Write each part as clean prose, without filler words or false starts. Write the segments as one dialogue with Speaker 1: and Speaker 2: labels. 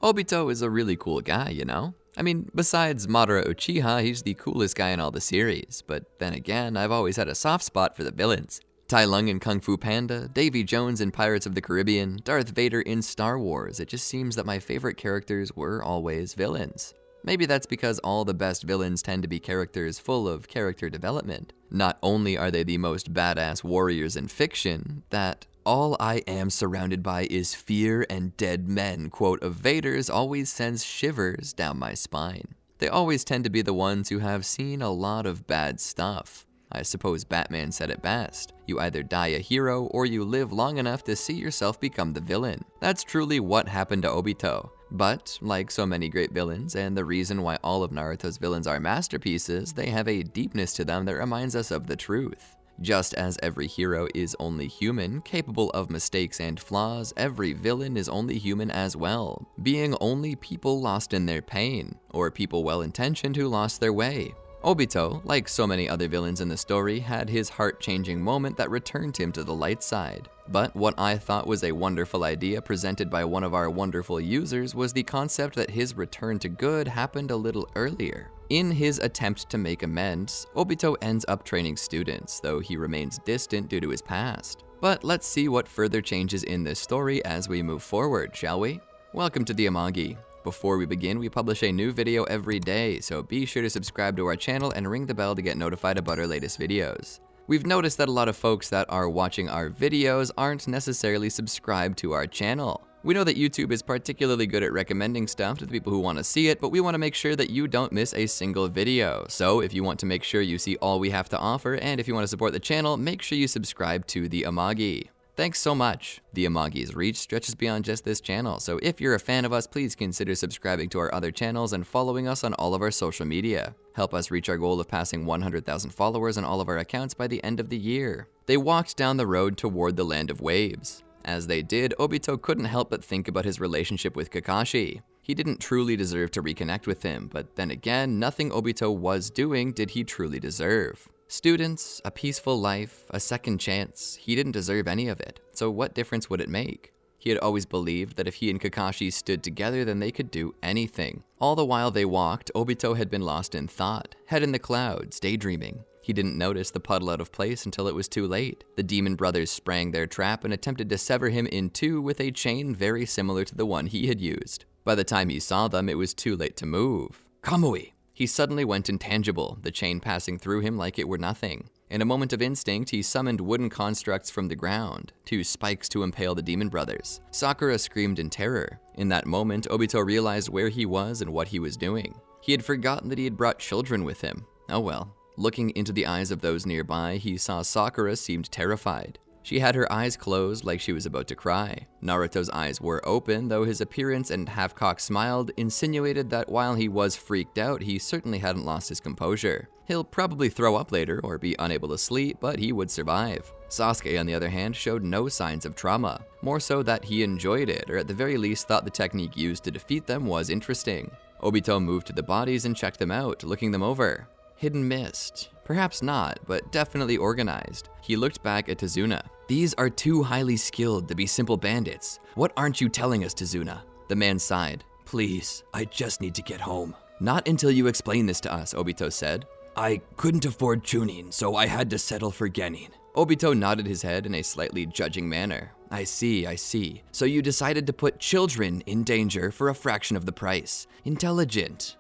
Speaker 1: Obito is a really cool guy, you know? I mean, besides Madara Uchiha, he's the coolest guy in all the series, but then again, I've always had a soft spot for the villains. Tai Lung in Kung Fu Panda, Davy Jones in Pirates of the Caribbean, Darth Vader in Star Wars. It just seems that my favorite characters were always villains. Maybe that's because all the best villains tend to be characters full of character development. Not only are they the most badass warriors in fiction, that "all I am surrounded by is fear and dead men" quote of Vader's always sends shivers down my spine. They always tend to be the ones who have seen a lot of bad stuff. I suppose Batman said it best: you either die a hero or you live long enough to see yourself become the villain. That's truly what happened to Obito. But, like so many great villains, and the reason why all of Naruto's villains are masterpieces, they have a deepness to them that reminds us of the truth. Just as every hero is only human, capable of mistakes and flaws, every villain is only human as well, being only people lost in their pain, or people well-intentioned who lost their way. Obito, like so many other villains in the story, had his heart-changing moment that returned him to the light side. But what I thought was a wonderful idea presented by one of our wonderful users was the concept that his return to good happened a little earlier. In his attempt to make amends, Obito ends up training students, though he remains distant due to his past. But let's see what further changes in this story as we move forward, shall we? Welcome to the Amagi. Before we begin, we publish a new video every day, so be sure to subscribe to our channel and ring the bell to get notified about our latest videos. We've noticed that a lot of folks that are watching our videos aren't necessarily subscribed to our channel. We know that YouTube is particularly good at recommending stuff to the people who want to see it, but we want to make sure that you don't miss a single video. So if you want to make sure you see all we have to offer, and if you want to support the channel, make sure you subscribe to the Amagi. Thanks so much. The Amagi's reach stretches beyond just this channel, so if you're a fan of us, please consider subscribing to our other channels and following us on all of our social media. Help us reach our goal of passing 100,000 followers on all of our accounts by the end of the year. They walked down the road toward the land of waves. As they did, Obito couldn't help but think about his relationship with Kakashi. He didn't truly deserve to reconnect with him, but then again, nothing Obito was doing did he truly deserve. Students, a peaceful life, a second chance, he didn't deserve any of it, so what difference would it make? He had always believed that if he and Kakashi stood together, then they could do anything. All the while they walked, Obito had been lost in thought, head in the clouds, daydreaming. He didn't notice the puddle out of place until it was too late. The demon brothers sprang their trap and attempted to sever him in two with a chain very similar to the one he had used. By the time he saw them, it was too late to move. Kamui! He suddenly went intangible, the chain passing through him like it were nothing. In a moment of instinct, he summoned wooden constructs from the ground, 2 spikes to impale the demon brothers. Sakura screamed in terror. In that moment, Obito realized where he was and what he was doing. He had forgotten that he had brought children with him. Oh well. Looking into the eyes of those nearby, he saw Sakura seemed terrified. She had her eyes closed like she was about to cry. Naruto's eyes were open, though his appearance and half-cocked smile insinuated that while he was freaked out, he certainly hadn't lost his composure. He'll probably throw up later or be unable to sleep, but he would survive. Sasuke, on the other hand, showed no signs of trauma, more so that he enjoyed it, or at the very least thought the technique used to defeat them was interesting. Obito moved to the bodies and checked them out, looking them over. Hidden mist. Perhaps not, but definitely organized. He looked back at Tazuna. These are too highly skilled to be simple bandits. What aren't you telling us, Tazuna? The man sighed. Please, I just need to get home. Not until you explain this to us, Obito said. I couldn't afford Chunin, so I had to settle for Genin. Obito nodded his head in a slightly judging manner. I see. So you decided to put children in danger for a fraction of the price. Intelligent.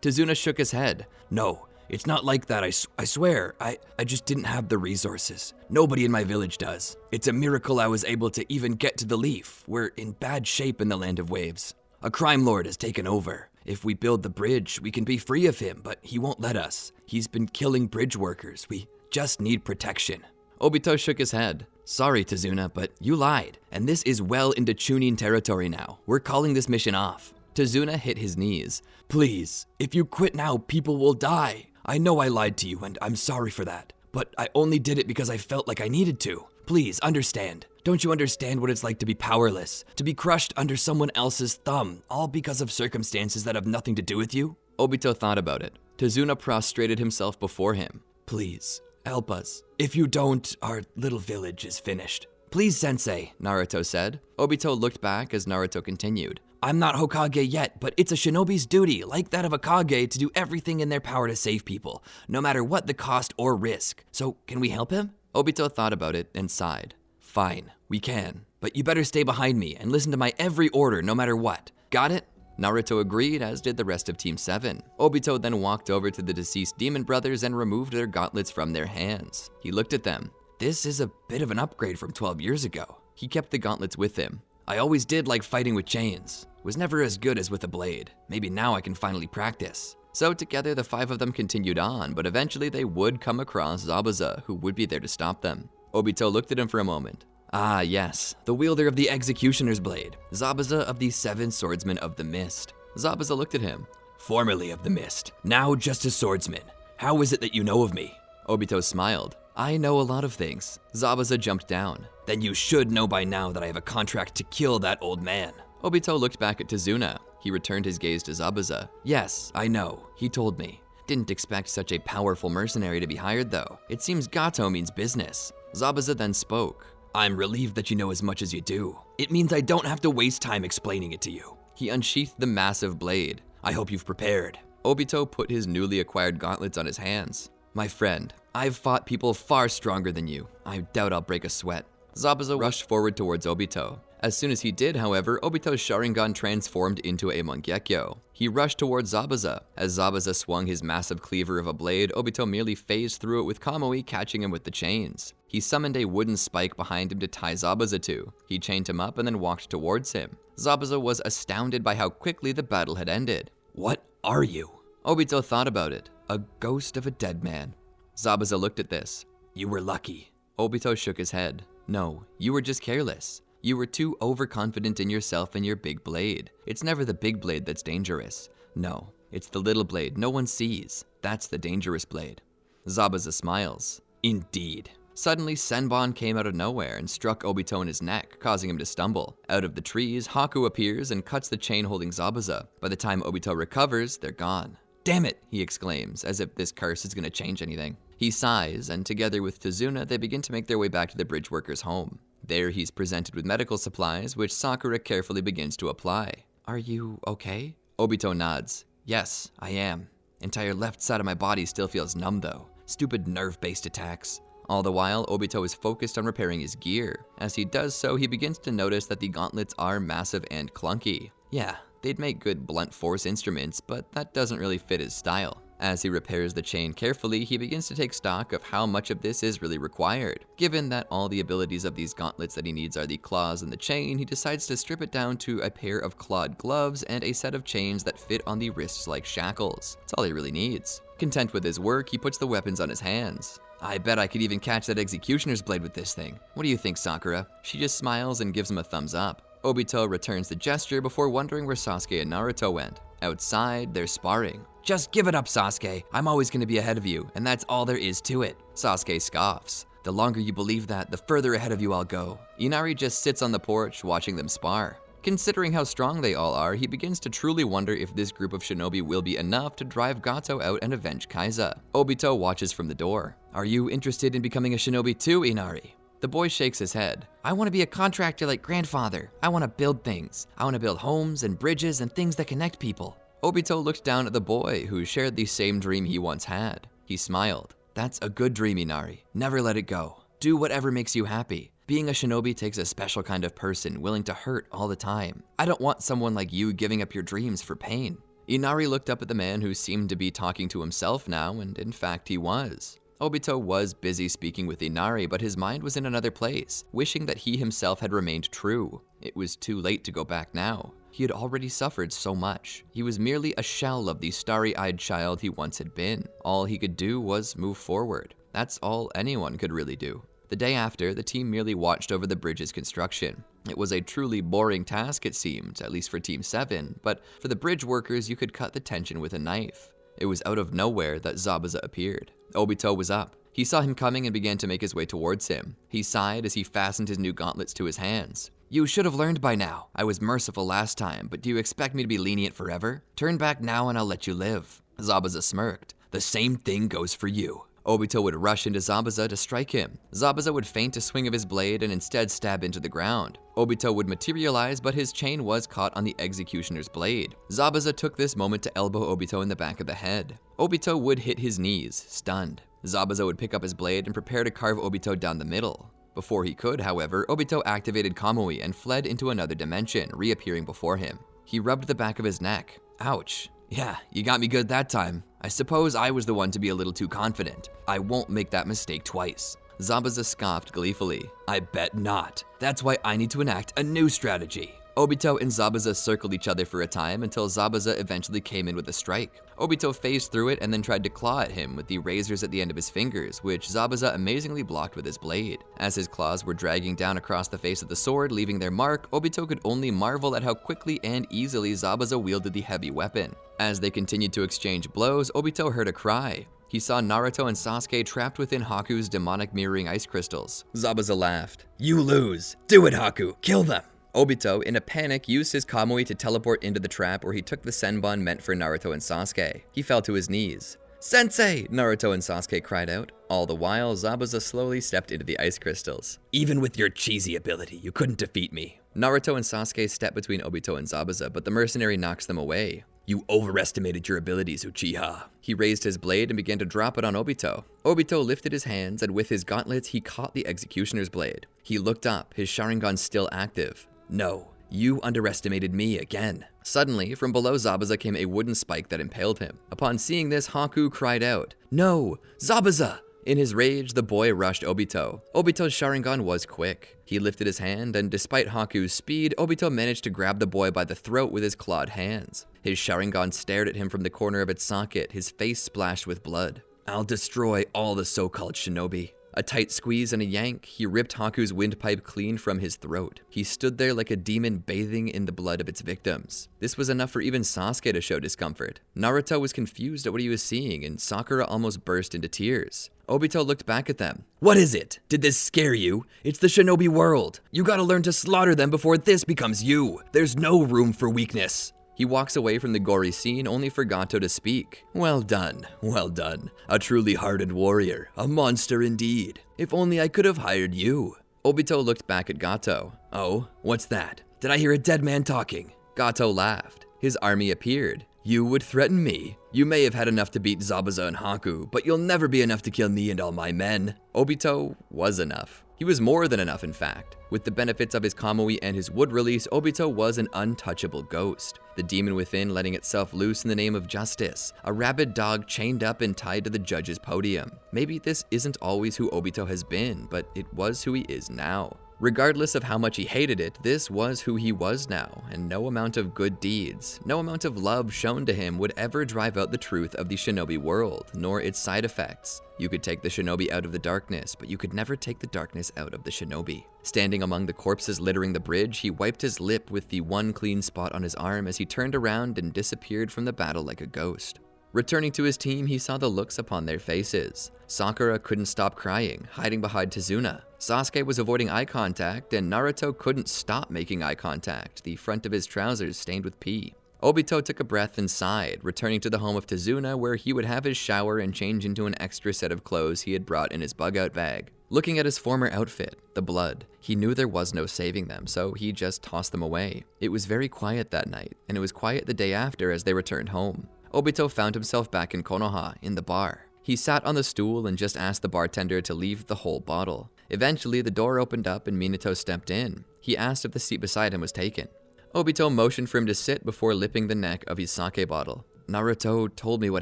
Speaker 1: Tazuna shook his head. No, it's not like that, I swear. I just didn't have the resources. Nobody in my village does. It's a miracle I was able to even get to the Leaf. We're in bad shape in the Land of Waves. A crime lord has taken over. If we build the bridge, we can be free of him, but he won't let us. He's been killing bridge workers. We just need protection. Obito shook his head. Sorry, Tazuna, but you lied, and this is well into Chunin territory now. We're calling this mission off. Tazuna hit his knees. Please, if you quit now, people will die. I know I lied to you, and I'm sorry for that. But I only did it because I felt like I needed to. Please, understand. Don't you understand what it's like to be powerless? To be crushed under someone else's thumb, all because of circumstances that have nothing to do with you? Obito thought about it. Tazuna prostrated himself before him. Please, help us. If you don't, our little village is finished. Please, sensei, Naruto said. Obito looked back as Naruto continued.
Speaker 2: I'm not Hokage yet, but it's a shinobi's duty, like that of a Kage, to do everything in their power to save people, no matter what the cost or risk. So, can we help him?
Speaker 1: Obito thought about it and sighed.
Speaker 2: Fine, we can. But you better stay behind me and listen to my every order, no matter what. Got it?
Speaker 1: Naruto agreed, as did the rest of Team 7. Obito then walked over to the deceased demon brothers and removed their gauntlets from their hands. He looked at them.
Speaker 2: This is a bit of an upgrade from 12 years ago.
Speaker 1: He kept the gauntlets with him.
Speaker 2: I always did like fighting with chains. Was never as good as with a blade. Maybe now I can finally practice.
Speaker 1: So together the 5 of them continued on, but eventually they would come across Zabuza, who would be there to stop them. Obito looked at him for a moment.
Speaker 2: Ah yes, the wielder of the Executioner's Blade, Zabuza of the 7 Swordsmen of the Mist.
Speaker 1: Zabuza looked at him.
Speaker 2: Formerly of the Mist, now just a swordsman. How is it that you know of me?
Speaker 1: Obito smiled. I know a lot of things. Zabuza jumped down.
Speaker 2: Then you should know by now that I have a contract to kill that old man.
Speaker 1: Obito looked back at Tazuna. He returned his gaze to Zabuza.
Speaker 2: Yes, I know. He told me.
Speaker 1: Didn't expect such a powerful mercenary to be hired though. It seems Gato means business. Zabuza then spoke.
Speaker 2: I'm relieved that you know as much as you do. It means I don't have to waste time explaining it to you.
Speaker 1: He unsheathed the massive blade.
Speaker 2: I hope you've prepared.
Speaker 1: Obito put his newly acquired gauntlets on his hands. My friend, I've fought people far stronger than you. I doubt I'll break a sweat. Zabuza rushed forward towards Obito. As soon as he did, however, Obito's Sharingan transformed into a Mangekyo. He rushed towards Zabuza. As Zabuza swung his massive cleaver of a blade, Obito merely phased through it with Kamui catching him with the chains. He summoned a wooden spike behind him to tie Zabuza to. He chained him up and then walked towards him. Zabuza was astounded by how quickly the battle had ended.
Speaker 2: What are you?
Speaker 1: Obito thought about it. A ghost of a dead man. Zabuza looked at this.
Speaker 2: You were lucky.
Speaker 1: Obito shook his head. No, you were just careless. You were too overconfident in yourself and your big blade. It's never the big blade that's dangerous. No, it's the little blade no one sees. That's the dangerous blade. Zabuza smiles.
Speaker 2: Indeed.
Speaker 1: Suddenly, Senbon came out of nowhere and struck Obito in his neck, causing him to stumble. Out of the trees, Haku appears and cuts the chain holding Zabuza. By the time Obito recovers, they're gone.
Speaker 2: Damn it,
Speaker 1: he exclaims, as if this curse is going to change anything. He sighs, and together with Tazuna, they begin to make their way back to the bridge worker's home. There, he's presented with medical supplies, which Sakura carefully begins to apply.
Speaker 2: Are you okay?
Speaker 1: Obito nods. Yes, I am. Entire left side of my body still feels numb though. Stupid nerve-based attacks. All the while, Obito is focused on repairing his gear. As he does so, he begins to notice that the gauntlets are massive and clunky. Yeah, they'd make good blunt force instruments, but that doesn't really fit his style. As he repairs the chain carefully, he begins to take stock of how much of this is really required. Given that all the abilities of these gauntlets that he needs are the claws and the chain, he decides to strip it down to a pair of clawed gloves and a set of chains that fit on the wrists like shackles. That's all he really needs. Content with his work, he puts the weapons on his hands. I bet I could even catch that executioner's blade with this thing. What do you think, Sakura? She just smiles and gives him a thumbs up. Obito returns the gesture before wondering where Sasuke and Naruto went. Outside, they're sparring.
Speaker 2: Just give it up, Sasuke. I'm always gonna be ahead of you, and that's all there is to it.
Speaker 1: Sasuke scoffs.
Speaker 2: The longer you believe that, the further ahead of you I'll go.
Speaker 1: Inari just sits on the porch watching them spar. Considering how strong they all are, he begins to truly wonder if this group of shinobi will be enough to drive Gato out and avenge Kaiza. Obito watches from the door.
Speaker 2: Are you interested in becoming a shinobi too, Inari?
Speaker 1: The boy shakes his head.
Speaker 2: I want to be a contractor like grandfather. I want to build things. I want to build homes and bridges and things that connect people.
Speaker 1: Obito looked down at the boy, who shared the same dream he once had. He smiled. That's a good dream, Inari. Never let it go. Do whatever makes you happy. Being a shinobi takes a special kind of person, willing to hurt all the time. I don't want someone like you giving up your dreams for pain. Inari looked up at the man who seemed to be talking to himself now, and in fact he was. Obito was busy speaking with Inari, but his mind was in another place, wishing that he himself had remained true. It was too late to go back now. He had already suffered so much. He was merely a shell of the starry-eyed child he once had been. All he could do was move forward. That's all anyone could really do. The day after, the team merely watched over the bridge's construction. It was a truly boring task, it seemed, at least for Team 7, but for the bridge workers, you could cut the tension with a knife. It was out of nowhere that Zabuza appeared. Obito was up. He saw him coming and began to make his way towards him. He sighed as he fastened his new gauntlets to his hands. You should have learned by now. I was merciful last time, but do you expect me to be lenient forever? Turn back now and I'll let you live. Zabuza smirked. The same thing goes for you. Obito would rush into Zabuza to strike him. Zabuza would feint a swing of his blade and instead stab into the ground. Obito would materialize, but his chain was caught on the executioner's blade. Zabuza took this moment to elbow Obito in the back of the head. Obito would hit his knees, stunned. Zabuza would pick up his blade and prepare to carve Obito down the middle. Before he could, however, Obito activated Kamui and fled into another dimension, reappearing before him. He rubbed the back of his neck. Ouch. Yeah, you got me good that time. I suppose I was the one to be a little too confident. I won't make that mistake twice. Zabuza scoffed gleefully. I bet not. That's why I need to enact a new strategy. Obito and Zabuza circled each other for a time until Zabuza eventually came in with a strike. Obito phased through it and then tried to claw at him with the razors at the end of his fingers, which Zabuza amazingly blocked with his blade. As his claws were dragging down across the face of the sword, leaving their mark, Obito could only marvel at how quickly and easily Zabuza wielded the heavy weapon. As they continued to exchange blows, Obito heard a cry. He saw Naruto and Sasuke trapped within Haku's demonic mirroring ice crystals. Zabuza laughed. You lose. Do it, Haku. Kill them. Obito, in a panic, used his Kamui to teleport into the trap where he took the Senbon meant for Naruto and Sasuke. He fell to his knees. Sensei! Naruto and Sasuke cried out. All the while, Zabuza slowly stepped into the ice crystals. Even with your cheesy ability, you couldn't defeat me. Naruto and Sasuke stepped between Obito and Zabuza, but the mercenary knocks them away. You overestimated your abilities, Uchiha. He raised his blade and began to drop it on Obito. Obito lifted his hands, and with his gauntlets, he caught the executioner's blade. He looked up, his Sharingan still active. No, you underestimated me again. Suddenly, from below Zabuza came a wooden spike that impaled him. Upon seeing this, Haku cried out, No! Zabuza! In his rage, the boy rushed Obito. Obito's Sharingan was quick. He lifted his hand, and despite Haku's speed, Obito managed to grab the boy by the throat with his clawed hands. His Sharingan stared at him from the corner of its socket, his face splashed with blood. I'll destroy all the so-called shinobi. A tight squeeze and a yank, he ripped Haku's windpipe clean from his throat. He stood there like a demon bathing in the blood of its victims. This was enough for even Sasuke to show discomfort. Naruto was confused at what he was seeing, and Sakura almost burst into tears. Obito looked back at them. What is it? Did this scare you? It's the shinobi world. You gotta learn to slaughter them before this becomes you. There's no room for weakness. He walks away from the gory scene only for Gato to speak. Well done, well done. A truly hardened warrior, a monster indeed. If only I could have hired you. Obito looked back at Gato. Oh, what's that? Did I hear a dead man talking? Gato laughed. His army appeared. You would threaten me. You may have had enough to beat Zabuza and Haku, but you'll never be enough to kill me and all my men. Obito was enough. He was more than enough, in fact. With the benefits of his Kamui and his wood release, Obito was an untouchable ghost. The demon within letting itself loose in the name of justice. A rabid dog chained up and tied to the judge's podium. Maybe this isn't always who Obito has been, but it was who he is now. Regardless of how much he hated it, this was who he was now, and no amount of good deeds, no amount of love shown to him would ever drive out the truth of the shinobi world, nor its side effects. You could take the shinobi out of the darkness, but you could never take the darkness out of the shinobi. Standing among the corpses littering the bridge, he wiped his lip with the one clean spot on his arm as he turned around and disappeared from the battle like a ghost. Returning to his team, he saw the looks upon their faces. Sakura couldn't stop crying, hiding behind Tazuna. Sasuke was avoiding eye contact, and Naruto couldn't stop making eye contact, the front of his trousers stained with pee. Obito took a breath and sighed, returning to the home of Tazuna where he would have his shower and change into an extra set of clothes he had brought in his bug-out bag. Looking at his former outfit, the blood, he knew there was no saving them, so he just tossed them away. It was very quiet that night, and it was quiet the day after as they returned home. Obito found himself back in Konoha, in the bar. He sat on the stool and just asked the bartender to leave the whole bottle. Eventually, the door opened up and Minato stepped in. He asked if the seat beside him was taken. Obito motioned for him to sit before lipping the neck of his sake bottle. Naruto told me what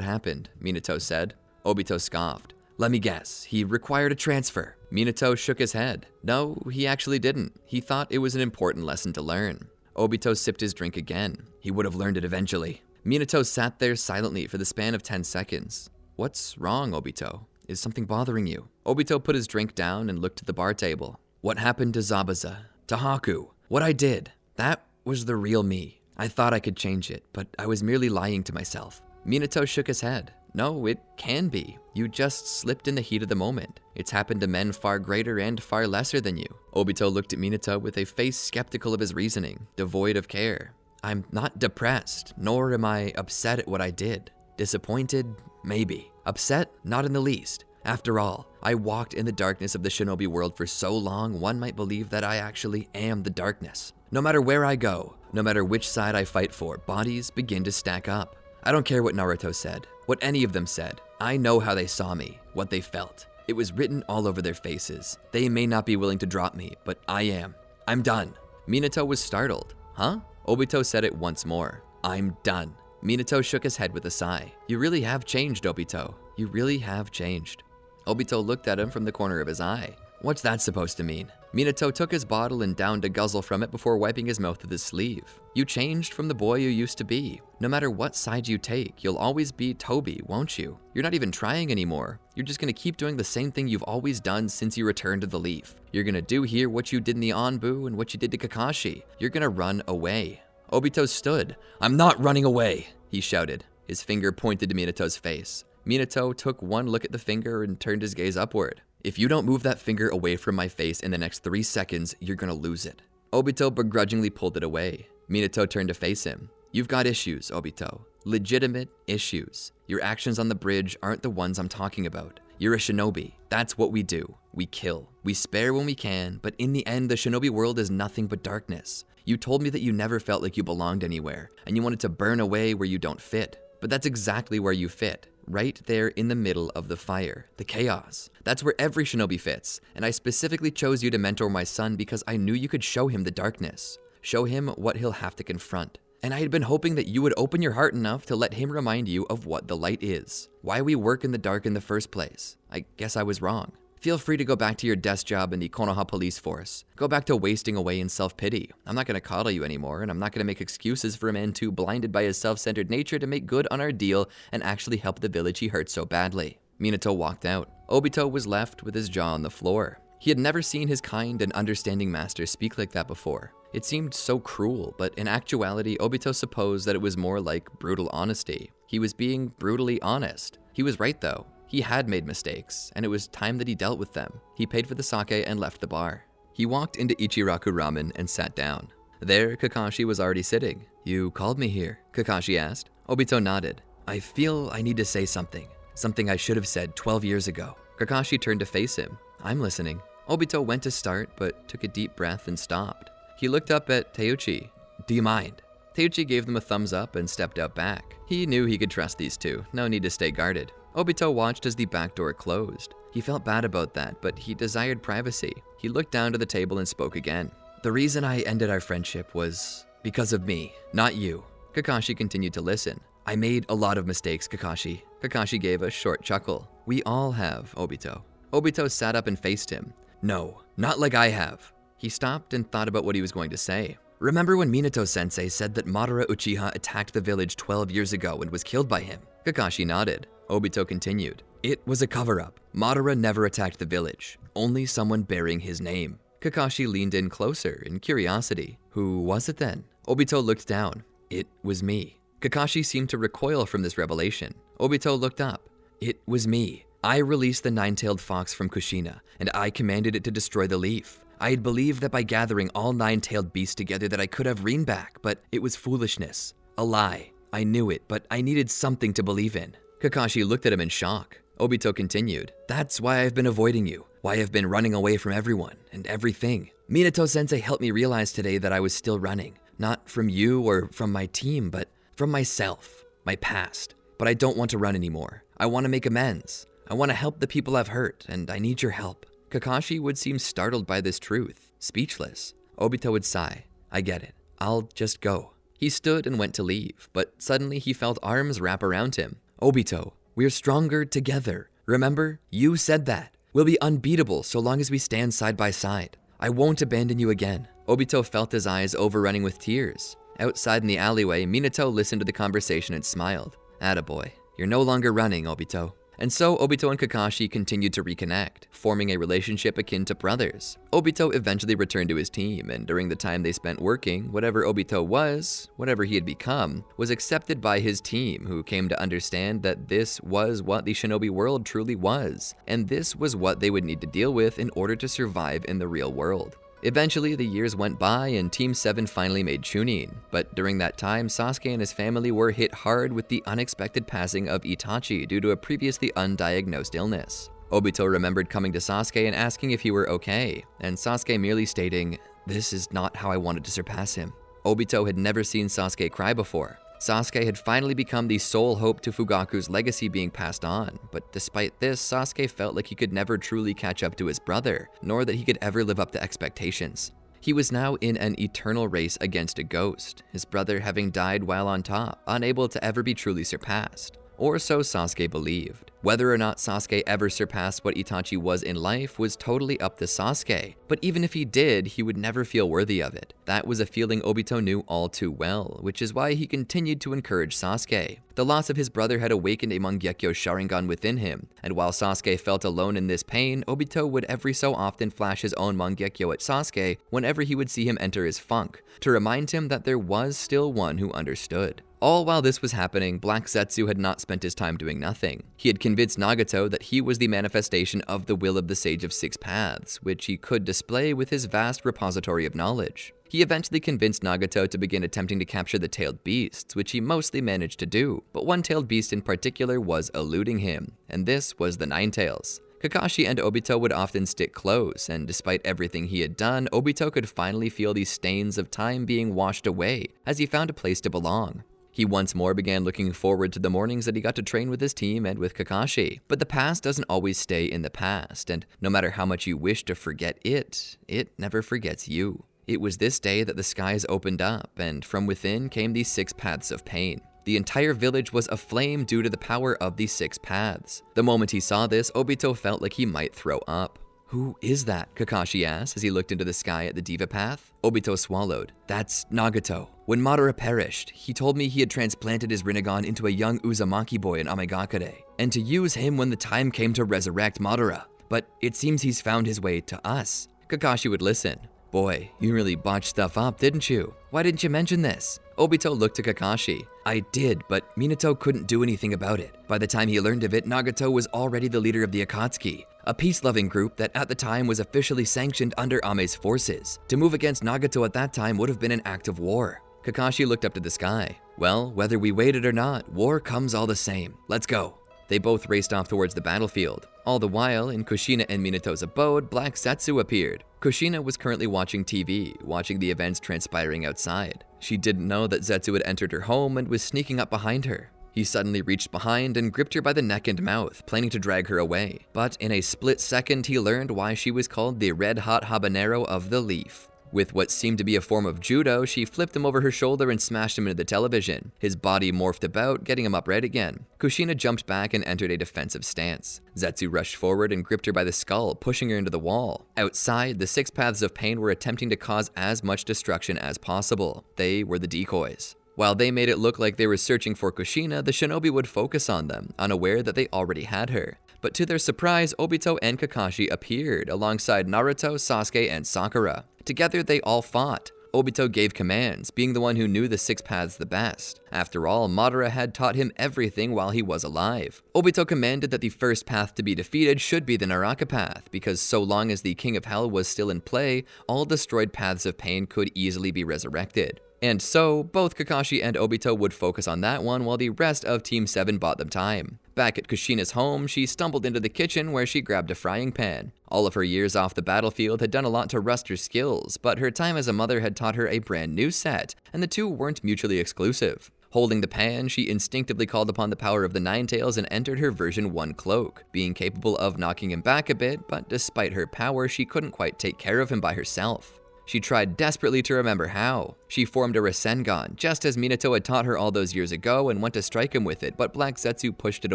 Speaker 1: happened, Minato said. Obito scoffed. Let me guess, he required a transfer. Minato shook his head. No, he actually didn't. He thought it was an important lesson to learn. Obito sipped his drink again. He would have learned it eventually. Minato sat there silently for the span of 10 seconds. What's wrong, Obito? Is something bothering you? Obito put his drink down and looked at the bar table. What happened to Zabuza? To Haku? What I did? That was the real me. I thought I could change it, but I was merely lying to myself. Minato shook his head. No, it can be. You just slipped in the heat of the moment. It's happened to men far greater and far lesser than you. Obito looked at Minato with a face skeptical of his reasoning, devoid of care. I'm not depressed, nor am I upset at what I did. Disappointed? Maybe. Upset? Not in the least.
Speaker 2: After all, I walked in the darkness of the shinobi world for so long, one might believe that I actually am the darkness. No matter where I go, no matter which side I fight for, bodies begin to stack up. I don't care what Naruto said, what any of them said. I know how they saw me, what they felt. It was written all over their faces. They may not be willing to drop me, but I am. I'm done. Minato was startled. Huh? Obito said it once more. I'm done. Minato shook his head with a sigh. You really have changed, Obito. You really have changed. Obito looked at him from the corner of his eye. What's that supposed to mean? Minato took his bottle and downed a guzzle from it before wiping his mouth with his sleeve. You changed from the boy you used to be. No matter what side you take, you'll always be Toby, won't you? You're not even trying anymore. You're just gonna keep doing the same thing you've always done since you returned to the Leaf. You're gonna do here what you did in the Anbu and what you did to Kakashi. You're gonna run away. Obito stood. I'm not running away, he shouted. His finger pointed to Minato's face. Minato took one look at the finger and turned his gaze upward. If you don't move that finger away from my face in the next 3 seconds, you're gonna lose it. Obito begrudgingly pulled it away. Minato turned to face him. You've got issues, Obito. Legitimate issues. Your actions on the bridge aren't the ones I'm talking about. You're a shinobi. That's what we do. We kill. We spare when we can, but in the end, the shinobi world is nothing but darkness. You told me that you never felt like you belonged anywhere, and you wanted to burn away where you don't fit. But that's exactly where you fit. Right there in the middle of the fire, the chaos. That's where every shinobi fits, and I specifically chose you to mentor my son because I knew you could show him the darkness. Show him what he'll have to confront. And I had been hoping that you would open your heart enough to let him remind you of what the light is. Why we work in the dark in the first place. I guess I was wrong. Feel free to go back to your desk job in the Konoha police force. Go back to wasting away in self-pity. I'm not gonna coddle you anymore, and I'm not gonna make excuses for a man too blinded by his self-centered nature to make good on our deal and actually help the village he hurt so badly. Minato walked out. Obito was left with his jaw on the floor. He had never seen his kind and understanding master speak like that before. It seemed so cruel, but in actuality, Obito supposed that it was more like brutal honesty. He was being brutally honest. He was right though. He had made mistakes, and it was time that he dealt with them. He paid for the sake and left the bar. He walked into Ichiraku Ramen and sat down. There, Kakashi was already sitting. You called me here, Kakashi asked. Obito nodded. I feel I need to say something. Something I should have said 12 years ago. Kakashi turned to face him. I'm listening. Obito went to start, but took a deep breath and stopped. He looked up at Teuchi. Do you mind? Teuchi gave them a thumbs up and stepped out back. He knew he could trust these two. No need to stay guarded. Obito watched as the back door closed. He felt bad about that, but he desired privacy. He looked down to the table and spoke again. The reason I ended our friendship was because of me, not you. Kakashi continued to listen. I made a lot of mistakes, Kakashi. Kakashi gave a short chuckle. We all have, Obito. Obito sat up and faced him. No, not like I have. He stopped and thought about what he was going to say. Remember when Minato-sensei said that Madara Uchiha attacked the village 12 years ago and was killed by him? Kakashi nodded. Obito continued. It was a cover-up. Madara never attacked the village. Only someone bearing his name. Kakashi leaned in closer in curiosity. Who was it then? Obito looked down. It was me. Kakashi seemed to recoil from this revelation. Obito looked up. It was me. I released the nine-tailed fox from Kushina, and I commanded it to destroy the leaf. I had believed that by gathering all nine-tailed beasts together that I could have Rin back, but it was foolishness. A lie. I knew it, but I needed something to believe in. Kakashi looked at him in shock. Obito continued. That's why I've been avoiding you. Why I've been running away from everyone and everything. Minato-sensei helped me realize today that I was still running. Not from you or from my team, but from myself, my past. But I don't want to run anymore. I want to make amends. I want to help the people I've hurt, and I need your help. Kakashi would seem startled by this truth, speechless. Obito would sigh. I get it. I'll just go. He stood and went to leave, but suddenly he felt arms wrap around him. Obito, we're stronger together. Remember? You said that. We'll be unbeatable so long as we stand side by side. I won't abandon you again. Obito felt his eyes overrunning with tears. Outside in the alleyway, Minato listened to the conversation and smiled. Attaboy. You're no longer running, Obito. And so Obito and Kakashi continued to reconnect, forming a relationship akin to brothers. Obito eventually returned to his team, and during the time they spent working, whatever Obito was, whatever he had become, was accepted by his team, who came to understand that this was what the shinobi world truly was, and this was what they would need to deal with in order to survive in the real world. Eventually, the years went by and Team 7 finally made Chunin, but during that time, Sasuke and his family were hit hard with the unexpected passing of Itachi due to a previously undiagnosed illness. Obito remembered coming to Sasuke and asking if he were okay, and Sasuke merely stating, "This is not how I wanted to surpass him." Obito had never seen Sasuke cry before. Sasuke had finally become the sole hope to Fugaku's legacy being passed on, but despite this, Sasuke felt like he could never truly catch up to his brother, nor that he could ever live up to expectations. He was now in an eternal race against a ghost, his brother having died while on top, unable to ever be truly surpassed. Or so Sasuke believed. Whether or not Sasuke ever surpassed what Itachi was in life was totally up to Sasuke, but even if he did, he would never feel worthy of it. That was a feeling Obito knew all too well, which is why he continued to encourage Sasuke. The loss of his brother had awakened a Mangekyo Sharingan within him, and while Sasuke felt alone in this pain, Obito would every so often flash his own Mangekyo at Sasuke whenever he would see him enter his funk, to remind him that there was still one who understood. All while this was happening, Black Zetsu had not spent his time doing nothing. He had convinced Nagato that he was the manifestation of the will of the Sage of Six Paths, which he could display with his vast repository of knowledge. He eventually convinced Nagato to begin attempting to capture the tailed beasts, which he mostly managed to do, but one tailed beast in particular was eluding him, and this was the Ninetales. Kakashi and Obito would often stick close, and despite everything he had done, Obito could finally feel the stains of time being washed away as he found a place to belong. He once more began looking forward to the mornings that he got to train with his team and with Kakashi. But the past doesn't always stay in the past, and no matter how much you wish to forget it never forgets you. It was this day that the skies opened up, and from within came the six paths of pain. The entire village was aflame due to the power of the six paths. The moment he saw this, Obito felt like he might throw up. "Who is that?" Kakashi asked as he looked into the sky at the Diva Path. Obito swallowed. "That's Nagato. When Madara perished, he told me he had transplanted his Rinnegan into a young Uzumaki boy in Amagakure, and to use him when the time came to resurrect Madara. But it seems he's found his way to us." Kakashi would listen. "Boy, you really botched stuff up, didn't you? Why didn't you mention this?" Obito looked to Kakashi. "I did, but Minato couldn't do anything about it. By the time he learned of it, Nagato was already the leader of the Akatsuki, a peace-loving group that at the time was officially sanctioned under Ame's forces. To move against Nagato at that time would have been an act of war." Kakashi looked up to the sky. "Well, whether we waited or not, war comes all the same. Let's go." They both raced off towards the battlefield. All the while, in Kushina and Minato's abode, Black Zetsu appeared. Kushina was currently watching TV, watching the events transpiring outside. She didn't know that Zetsu had entered her home and was sneaking up behind her. He suddenly reached behind and gripped her by the neck and mouth, planning to drag her away. But in a split second, he learned why she was called the Red Hot Habanero of the Leaf. With what seemed to be a form of judo, she flipped him over her shoulder and smashed him into the television. His body morphed about, getting him upright again. Kushina jumped back and entered a defensive stance. Zetsu rushed forward and gripped her by the skull, pushing her into the wall. Outside, the six paths of pain were attempting to cause as much destruction as possible. They were the decoys. While they made it look like they were searching for Kushina, the shinobi would focus on them, unaware that they already had her. But to their surprise, Obito and Kakashi appeared, alongside Naruto, Sasuke, and Sakura. Together, they all fought. Obito gave commands, being the one who knew the six paths the best. After all, Madara had taught him everything while he was alive. Obito commanded that the first path to be defeated should be the Naraka path, because so long as the King of Hell was still in play, all destroyed paths of pain could easily be resurrected. And so, both Kakashi and Obito would focus on that one while the rest of Team 7 bought them time. Back at Kushina's home, she stumbled into the kitchen where she grabbed a frying pan. All of her years off the battlefield had done a lot to rust her skills, but her time as a mother had taught her a brand new set, and the two weren't mutually exclusive. Holding the pan, she instinctively called upon the power of the Ninetales and entered her version 1 cloak, being capable of knocking him back a bit, but despite her power, she couldn't quite take care of him by herself. She tried desperately to remember how. She formed a Rasengan, just as Minato had taught her all those years ago, and went to strike him with it, but Black Zetsu pushed it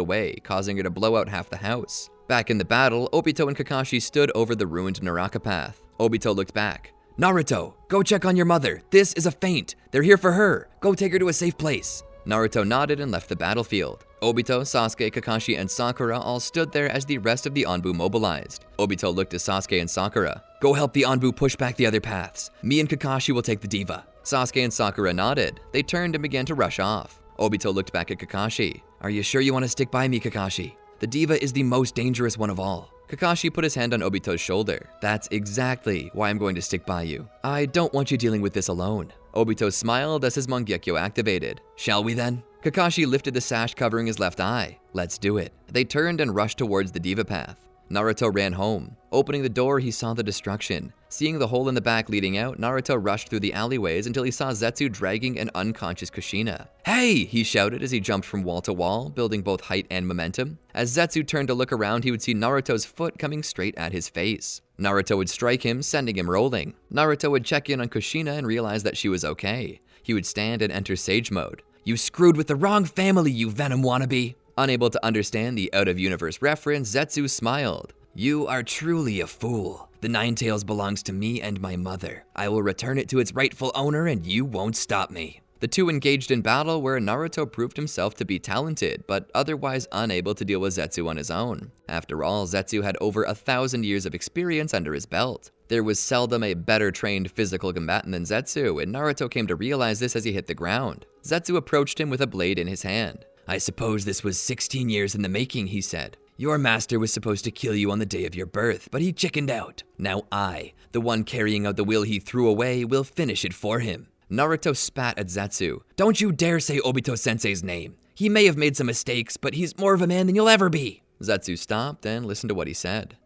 Speaker 2: away, causing her to blow out half the house. Back in the battle, Obito and Kakashi stood over the ruined Naraka path. Obito looked back. "Naruto, go check on your mother. This is a feint. They're here for her. Go take her to a safe place." Naruto nodded and left the battlefield. Obito, Sasuke, Kakashi, and Sakura all stood there as the rest of the Anbu mobilized. Obito looked to Sasuke and Sakura. "Go help the Anbu push back the other paths. Me and Kakashi will take the Diva." Sasuke and Sakura nodded. They turned and began to rush off. Obito looked back at Kakashi. "Are you sure you want to stick by me, Kakashi? The Diva is the most dangerous one of all." Kakashi put his hand on Obito's shoulder. "That's exactly why I'm going to stick by you. I don't want you dealing with this alone." Obito smiled as his Mangekyo activated. "Shall we then?" Kakashi lifted the sash covering his left eye. "Let's do it." They turned and rushed towards the Diva path. Naruto ran home. Opening the door, he saw the destruction. Seeing the hole in the back leading out, Naruto rushed through the alleyways until he saw Zetsu dragging an unconscious Kushina. "Hey!" he shouted as he jumped from wall to wall, building both height and momentum. As Zetsu turned to look around, he would see Naruto's foot coming straight at his face. Naruto would strike him, sending him rolling. Naruto would check in on Kushina and realize that she was okay. He would stand and enter Sage mode. "You screwed with the wrong family, you Venom wannabe!" Unable to understand the out-of-universe reference, Zetsu smiled. "You are truly a fool. The Nine Tails belongs to me and my mother. I will return it to its rightful owner and you won't stop me." The two engaged in battle where Naruto proved himself to be talented, but otherwise unable to deal with Zetsu on his own. After all, Zetsu had over 1,000 years of experience under his belt. There was seldom a better trained physical combatant than Zetsu, and Naruto came to realize this as he hit the ground. Zetsu approached him with a blade in his hand. "I suppose this was 16 years in the making," he said. "Your master was supposed to kill you on the day of your birth, but he chickened out. Now I, the one carrying out the will he threw away, will finish it for him." Naruto spat at Zetsu. "Don't you dare say Obito-sensei's name. He may have made some mistakes, but he's more of a man than you'll ever be." Zetsu stopped and listened to what he said.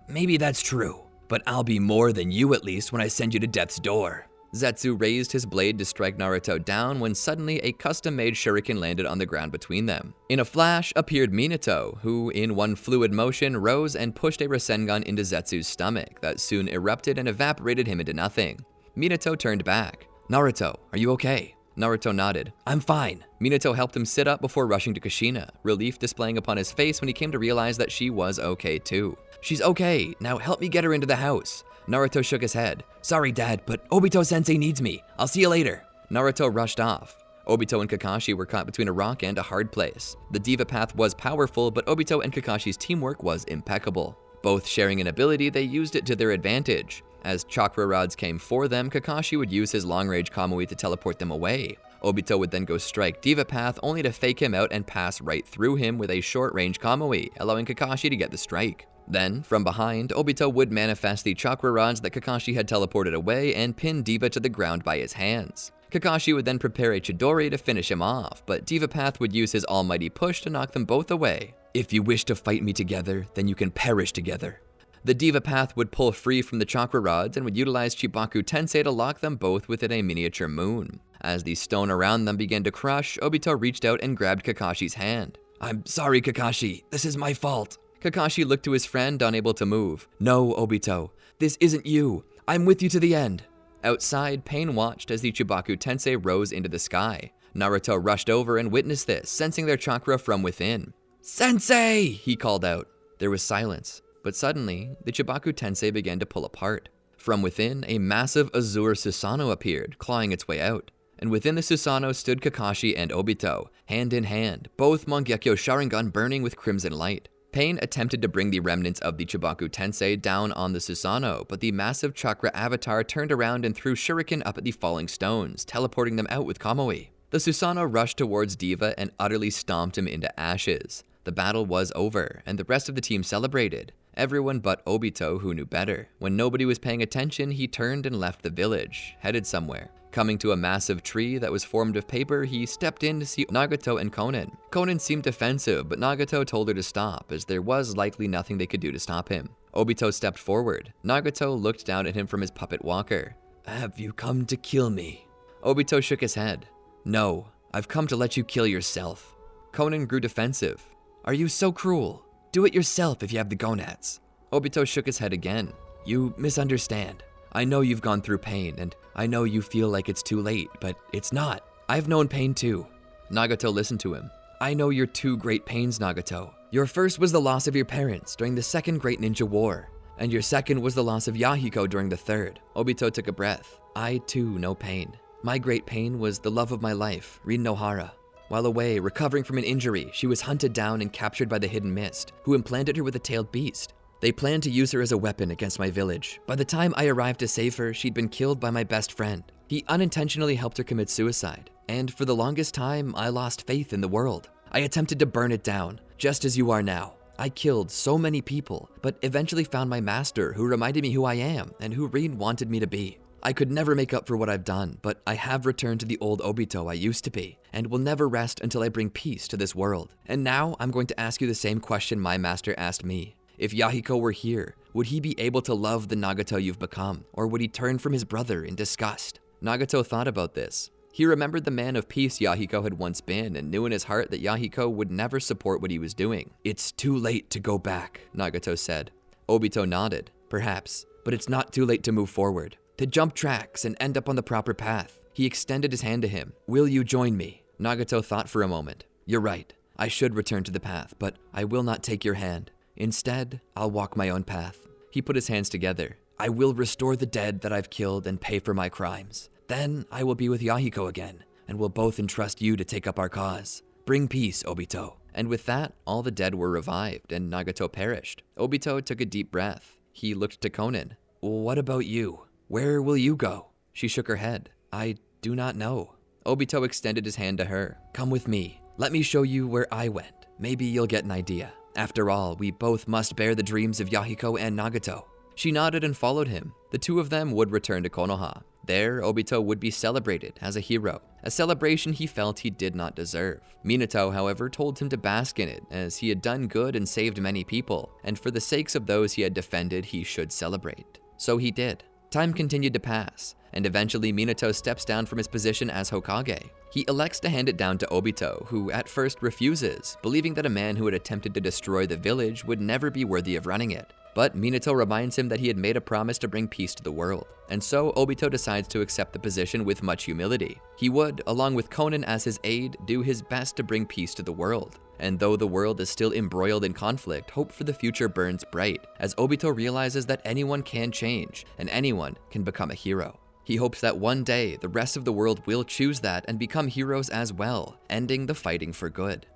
Speaker 2: Maybe that's true, but I'll be more than you at least when I send you to death's door." Zetsu raised his blade to strike Naruto down when suddenly a custom-made shuriken landed on the ground between them. In a flash appeared Minato, who in one fluid motion rose and pushed a Rasengan into Zetsu's stomach that soon erupted and evaporated him into nothing. Minato turned back. "Naruto, are you okay?" Naruto nodded. "I'm fine." Minato helped him sit up before rushing to Kushina, relief displaying upon his face when he came to realize that she was okay too. "She's okay, now help me get her into the house." Naruto shook his head. "Sorry, Dad, but Obito-sensei needs me. I'll see you later." Naruto rushed off. Obito and Kakashi were caught between a rock and a hard place. The Diva Path was powerful, but Obito and Kakashi's teamwork was impeccable. Both sharing an ability, they used it to their advantage. As chakra rods came for them, Kakashi would use his long-range Kamui to teleport them away. Obito would then go strike Diva Path only to fake him out and pass right through him with a short-range Kamui, allowing Kakashi to get the strike. Then, from behind, Obito would manifest the chakra rods that Kakashi had teleported away and pin Diva to the ground by his hands. Kakashi would then prepare a Chidori to finish him off, but Diva Path would use his almighty push to knock them both away. "If you wish to fight me together, then you can perish together." The Diva Path would pull free from the chakra rods and would utilize Chibaku Tensei to lock them both within a miniature moon. As the stone around them began to crush, Obito reached out and grabbed Kakashi's hand. "I'm sorry, Kakashi. This is my fault." Kakashi looked to his friend, unable to move. "No, Obito. This isn't you. I'm with you to the end." Outside, Pain watched as the Chibaku Tensei rose into the sky. Naruto rushed over and witnessed this, sensing their chakra from within. "Sensei!" he called out. There was silence, but suddenly, the Chibaku Tensei began to pull apart. From within, a massive azure Susanoo appeared, clawing its way out. And within the Susanoo stood Kakashi and Obito, hand in hand, both Mangekyo Sharingan burning with crimson light. Pain attempted to bring the remnants of the Chibaku Tensei down on the Susanoo, but the massive chakra avatar turned around and threw shuriken up at the falling stones, teleporting them out with Kamui. The Susanoo rushed towards Diva and utterly stomped him into ashes. The battle was over, and the rest of the team celebrated. Everyone but Obito, who knew better. When nobody was paying attention, he turned and left the village, headed somewhere. Coming to a massive tree that was formed of paper, he stepped in to see Nagato and Konan. Konan seemed defensive, but Nagato told her to stop, as there was likely nothing they could do to stop him. Obito stepped forward. Nagato looked down at him from his puppet walker. "Have you come to kill me?" Obito shook his head. "No, I've come to let you kill yourself." Konan grew defensive. "Are you so cruel? Do it yourself if you have the gonads." Obito shook his head again. "You misunderstand. I know you've gone through pain, and I know you feel like it's too late, but it's not. I've known pain too." Nagato listened to him. "I know your two great pains, Nagato. Your first was the loss of your parents during the Second Great Ninja War, and your second was the loss of Yahiko during the third." Obito took a breath. "I too know pain. My great pain was the love of my life, Rin Nohara. While away, recovering from an injury, she was hunted down and captured by the Hidden Mist, who implanted her with a tailed beast. They planned to use her as a weapon against my village. By the time I arrived to save her, she'd been killed by my best friend. He unintentionally helped her commit suicide, and for the longest time, I lost faith in the world. I attempted to burn it down, just as you are now. I killed so many people, but eventually found my master who reminded me who I am and who Rin wanted me to be. I could never make up for what I've done, but I have returned to the old Obito I used to be, and will never rest until I bring peace to this world. And now I'm going to ask you the same question my master asked me. If Yahiko were here, would he be able to love the Nagato you've become, or would he turn from his brother in disgust? Nagato thought about this. He remembered the man of peace Yahiko had once been and knew in his heart that Yahiko would never support what he was doing. It's too late to go back, Nagato said. Obito nodded. Perhaps, but it's not too late to move forward, to jump tracks and end up on the proper path. He extended his hand to him. Will you join me? Nagato thought for a moment. You're right. I should return to the path, but I will not take your hand. Instead, I'll walk my own path. He put his hands together. I will restore the dead that I've killed and pay for my crimes. Then I will be with Yahiko again, and we'll both entrust you to take up our cause. Bring peace, Obito. And with that, all the dead were revived, and Nagato perished. Obito took a deep breath. He looked to Konan. What about you? Where will you go? She shook her head. I do not know. Obito extended his hand to her. Come with me. Let me show you where I went. Maybe you'll get an idea. After all, we both must bear the dreams of Yahiko and Nagato. She nodded and followed him. The two of them would return to Konoha. There, Obito would be celebrated as a hero, a celebration he felt he did not deserve. Minato, however, told him to bask in it, as he had done good and saved many people, and for the sakes of those he had defended, he should celebrate. So he did. Time continued to pass, and eventually Minato steps down from his position as Hokage. He elects to hand it down to Obito, who at first refuses, believing that a man who had attempted to destroy the village would never be worthy of running it. But Minato reminds him that he had made a promise to bring peace to the world, and so Obito decides to accept the position with much humility. He would, along with Konan as his aide, do his best to bring peace to the world. And though the world is still embroiled in conflict, hope for the future burns bright, as Obito realizes that anyone can change, and anyone can become a hero. He hopes that one day, the rest of the world will choose that and become heroes as well, ending the fighting for good.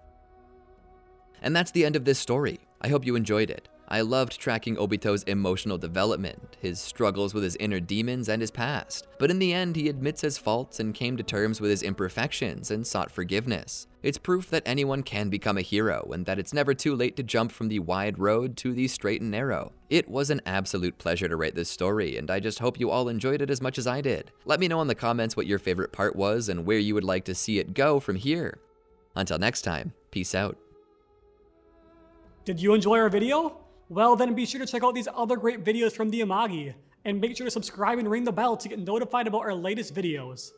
Speaker 2: And that's the end of this story. I hope you enjoyed it. I loved tracking Obito's emotional development, his struggles with his inner demons and his past, but in the end he admits his faults and came to terms with his imperfections and sought forgiveness. It's proof that anyone can become a hero and that it's never too late to jump from the wide road to the straight and narrow. It was an absolute pleasure to write this story, and I just hope you all enjoyed it as much as I did. Let me know in the comments what your favorite part was and where you would like to see it go from here. Until next time, peace out.
Speaker 3: Did you enjoy our video? Well, then be sure to check out these other great videos from the Amagi, and make sure to subscribe and ring the bell to get notified about our latest videos.